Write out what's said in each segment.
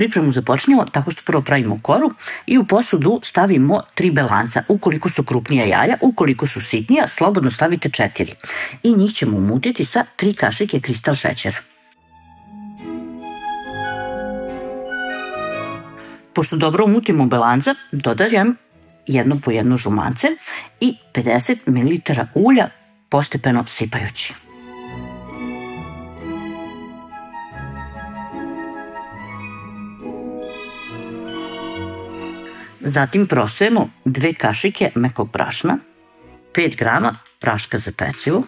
Pripremu započnemo tako što prvo pravimo koru i u posudu stavimo 3 belanca. Ukoliko su krupnija jaja, ukoliko su sitnija, slobodno stavite 4. I njih ćemo umutiti sa 3 kašike kristal šećera. Pošto dobro umutimo belanca, dodajem jedno po jedno žumance i 50 ml ulja postepeno sipajući. Zatim prosejemo 2 kašike mekog brašna, 5 grama praška za pecivo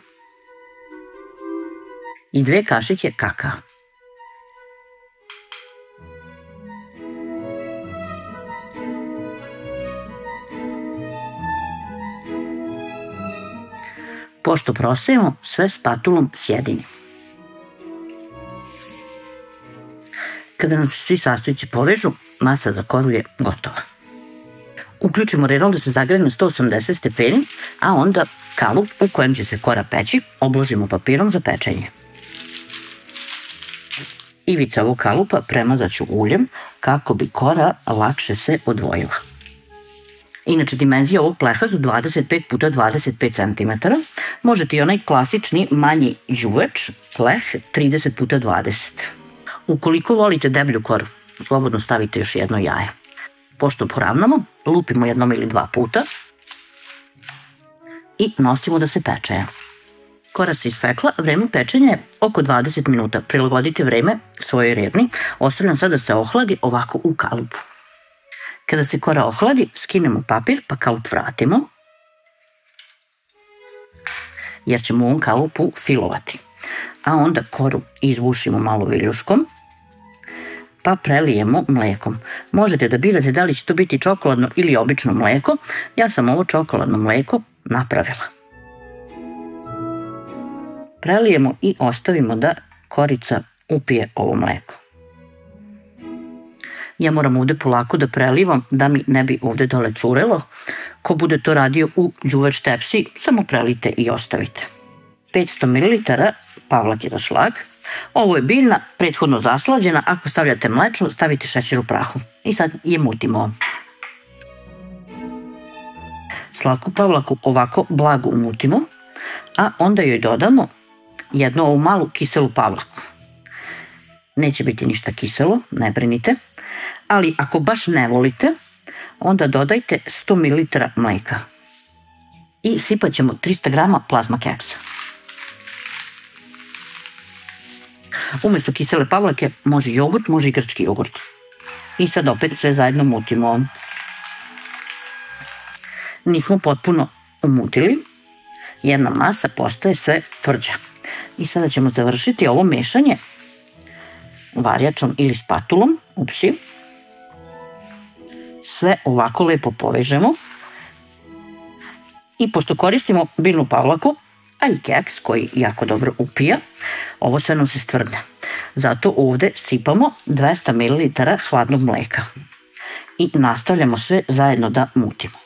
i 2 kašike kakaa. Pošto prosejemo, sve spatulom sjedinimo. Kada nam se svi sastojci povežu, masa za koru je gotova. Uključimo renol da se zagreje na 180 stepeni, a onda kalup u kojem će se kora peći obložimo papirom za pečenje. Ivica ovog kalupa premazat ću uljem kako bi kora lakše se odvojila. Inače, dimenzija ovog pleha su 25 x 25 cm. Možete i onaj klasični manji đuveč, pleh 30 x 20. Ukoliko volite deblju koru, slobodno stavite još jedno jaje. Pošto poravnamo, lupimo jednom ili 2 puta i nosimo da se peče. Kora se ispekla, vreme pečenja je oko 20 minuta. Prilagodite vreme svojoj revni. Ostavljam sad da se ohladi ovako u kalupu. Kada se kora ohladi, skinemo papir pa kalup vratimo, jer ćemo u ovom kalupu filovati. A onda koru izbušimo malo viljuškom, pa prelijemo mlekom. Možete da birate da li će to biti čokoladno ili obično mleko. Ja sam ovo čokoladno mleko napravila. Prelijemo i ostavimo da korica upije ovo mleko. Ja moram ovde polako da prelivam da mi ne bi ovde dole curelo. Ko bude to radio u đuveč tepsi, samo prelite i ostavite. 500 ml pavlake za šlag. Ovo je biljna, prethodno zaslađena. Ako stavljate mlečnu, stavite šećer u prahu. I sad je mutimo. Slatku pavlaku ovako blago umutimo, a onda joj dodamo jednu ovu malu kiselu pavlaku. Neće biti ništa kiselo, ne brinite. Ali ako baš ne volite, onda dodajte 100 ml mleka. I sipat ćemo 300 g plazma keksa. Umjesto kisele pavlake može jogurt, može i grčki jogurt. I sad opet sve zajedno mutimo. Nismo potpuno umutili. Jedna masa postaje sve tvrđa. I sada ćemo završiti ovo mešanje varjačom ili spatulom. Upsi. Sve ovako lepo povežemo. I pošto koristimo biljnu pavlaku, a i keks koji jako dobro upija, ovo sve nam se stvrdne. Zato ovde sipamo 200 ml hladnog mleka. I nastavljamo sve zajedno da mutimo.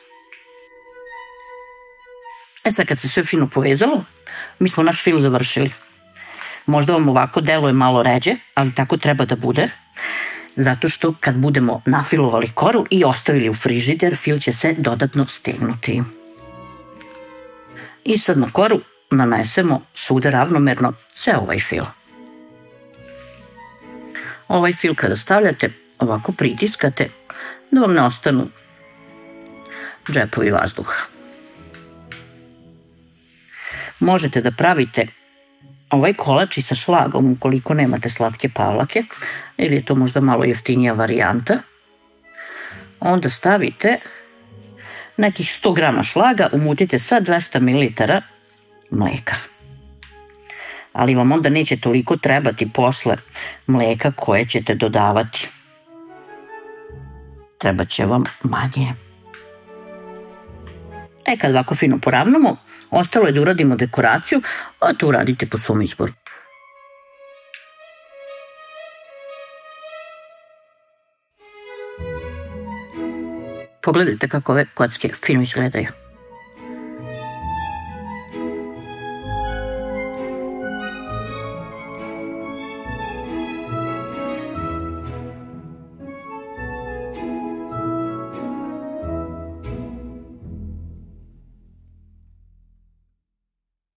E sad kad se sve fino povezalo, mi smo naš fil završili. Možda vam ovako deluje malo ređe, ali tako treba da bude. Zato što kad budemo nafilovali koru i ostavili u frižider, fil će se dodatno stegnuti. I sad na koru nanesemo svuda ravnomerno sve ovaj fil. Ovaj fil kada stavljate, ovako pritiskate da vam ne ostanu džepovi vazduha. Možete da pravite ovaj kolač i sa šlagom ukoliko nemate slatke pavlake, ili je to možda malo jeftinija varijanta. Onda stavite nekih 100 g šlaga, umutite sa 200 ml mleka. Ali vam onda neće toliko trebati posle mleka koje ćete dodavati. Treba će vam manje. Kad ovako fino poravnamo, ostalo je da uradimo dekoraciju, a to uradite po svom izboru. Pogledajte kako ove kocke fino izgledaju.